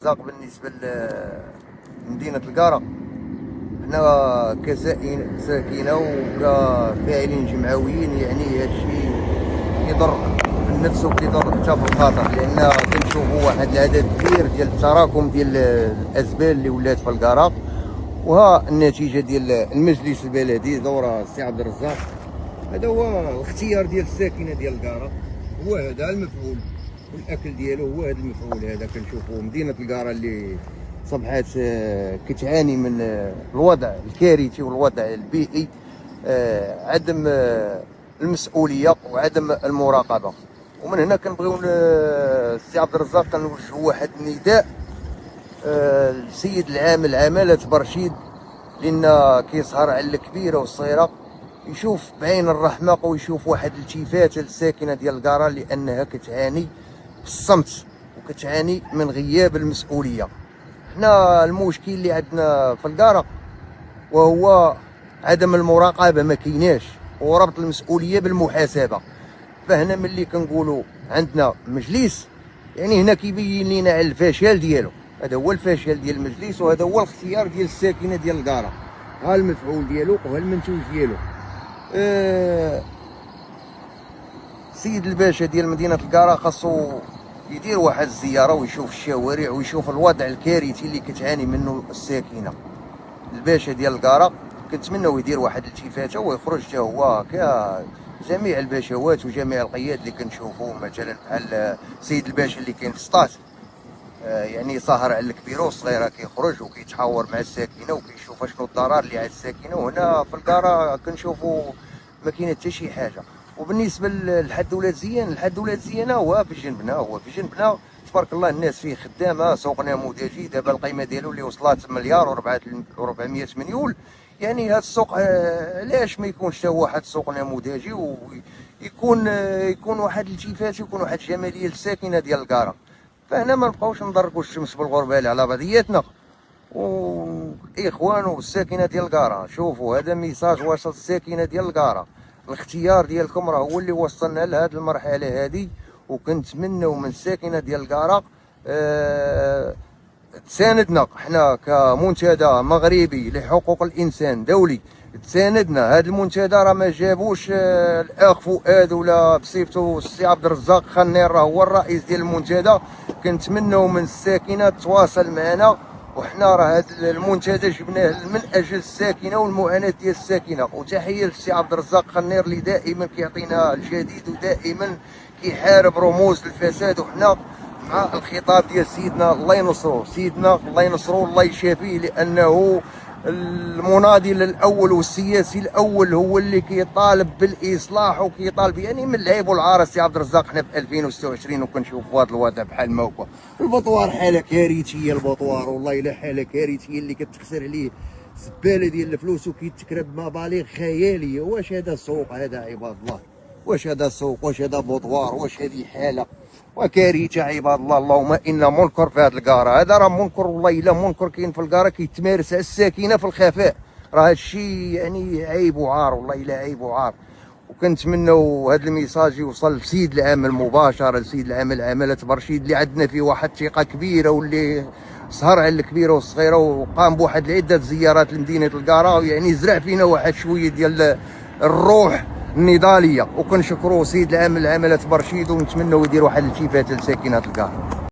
زاق بالنسبة لمدينة القارة، حنا كساكنة وكفاعلين جمعويين، يعني هادشي كيضر في النفس وكيضر حتى في الخاطر، لأن كنشوفوا واحد العدد كبير ديال التراكم ديال الأزبال اللي ولات في القارة. وها النتيجة ديال المجلس البلدي دورة السي عبد الرزاق، هذا هو الاختيار ديال الساكنة ديال القارة، هو هذا المفعول، والاكل ديالو هو هذا المفعول. هذا كنشوفوا مدينه القاره اللي صبحات كتعاني من الوضع الكارثي والوضع البيئي، عدم المسؤوليه وعدم المراقبه. ومن هنا كنبغيو السي عبد الرزاق كنوجهوا واحد النداء للسيد العامل عماله برشيد، لان كيسهر على الكبيره والصغيره، يشوف بعين الرحمه ويشوف واحد الالتفات للساكنه ديال القاره، لانها كتعاني بالصمت وكتعاني من غياب المسؤوليه. حنا المشكل اللي عندنا في القاره وهو عدم المراقبه، ما كايناش، وربط المسؤوليه بالمحاسبه. فهنا ملي كنقولوا عندنا مجلس، يعني هنا كيبين لينا على الفشل ديالو. هذا هو الفشل ديال المجلس، وهذا هو الاختيار ديال الساكنه ديال القاره. ها المفعول ديالو وها المنتوج ديالو. السيد الباشا ديال مدينه القاره خاصو يدير واحد الزياره ويشوف الشوارع ويشوف الوضع الكارثي اللي كتعاني منه الساكنه. الباشا ديال القاره كنتمناو يدير واحد الالتفاته ويخرج حتى هو كجميع الباشوات وجميع القياد اللي كنشوفوا، مثلا بحال السيد الباشا اللي كاين في سطات، يعني ساهر على الكبيره والصغيره، كيخرج وكيتحاور مع الساكنه وكيشوف شنو الضرر اللي على الساكنه. وهنا في القاره كنشوفوا ما كاين حتى شي حاجه. وبالنسبه للحد ولاد زيان، الحد ولاد زيان هو في جنبنا تبارك الله، الناس فيه خدامه، سوق نموذجي. دابا القيمه ديالو اللي وصلت مليار و400 مليون. يعني هذا السوق علاش ما يكونش حتى هو واحد السوق نموذجي، ويكون واحد الالتفات، يكون واحد الجماليه للساكنه ديال القاره. فهنا ما نبقاوش نضرقوا الشمس بالغربال على بعضياتنا. والاخوان والساكنه ديال القاره، شوفوا هذا ميساج واصل الساكنه ديال القاره، الاختيار ديالكم راه هو اللي وصلنا لهذه المرحله هذه. وكنتمنوا من الساكنه ديال القاره تساندنا حنا كمنتدى مغربي لحقوق الانسان دولي، تساندنا. هذا المنتدى راه ما جابوش الاخ فؤاد ولا بصفته السي عبد الرزاق خنير، راه هو الرئيس ديال المنتدى. كنتمنوا من الساكنه تواصل معنا، وحنا راه هذا المنتدى جبناه من اجل الساكنه والمعاناه ديال الساكنه. وتحيه للسي عبد الرزاق خنير اللي دائما كيعطينا الجديد ودائما كيحارب رموز الفساد. وحنا مع الخطاب ديال سيدنا الله ينصرو، سيدنا الله ينصرو الله يشافيه، لانه المناضل الاول والسياسي الاول هو اللي كيطالب بالاصلاح وكيطالب، يعني من العيب والعار السي عبد الرزاق. حنا في 2026 وكنشوفوا هذا الوضع بحال ما هو. البطوار حاله كارثيه، البطوار والله الا حاله كارثيه، اللي كتخسر عليه زباله ديال الفلوس وكيتكرب مبالغ خياليه. واش هذا سوق هذا عباد الله؟ واش هذا سوق؟ واش هذا بطوار؟ واش هذه حاله وكارثه عباد الله؟ اللهم انا منكر في هذه القاره. هذا راه منكر، والله الا منكر كاين في القاره كيتمارس على الساكنه في الخفاء. راه هذا الشيء يعني عيب وعار، والله الا عيب وعار. وكنتمنوا هذا الميساج يوصل للسيد العامل مباشره، للسيد العامل عماله برشيد، اللي عندنا فيه واحد الثقه كبيره، واللي سهر على الكبيره والصغيره وقام بواحد عده زيارات لمدينه القاره، يعني زرع فينا واحد شويه ديال الروح النضاليه. وكنشكروا سيد العامل عماله برشيد، ونتمنوا يدير واحد الالتفات لساكنه القاره.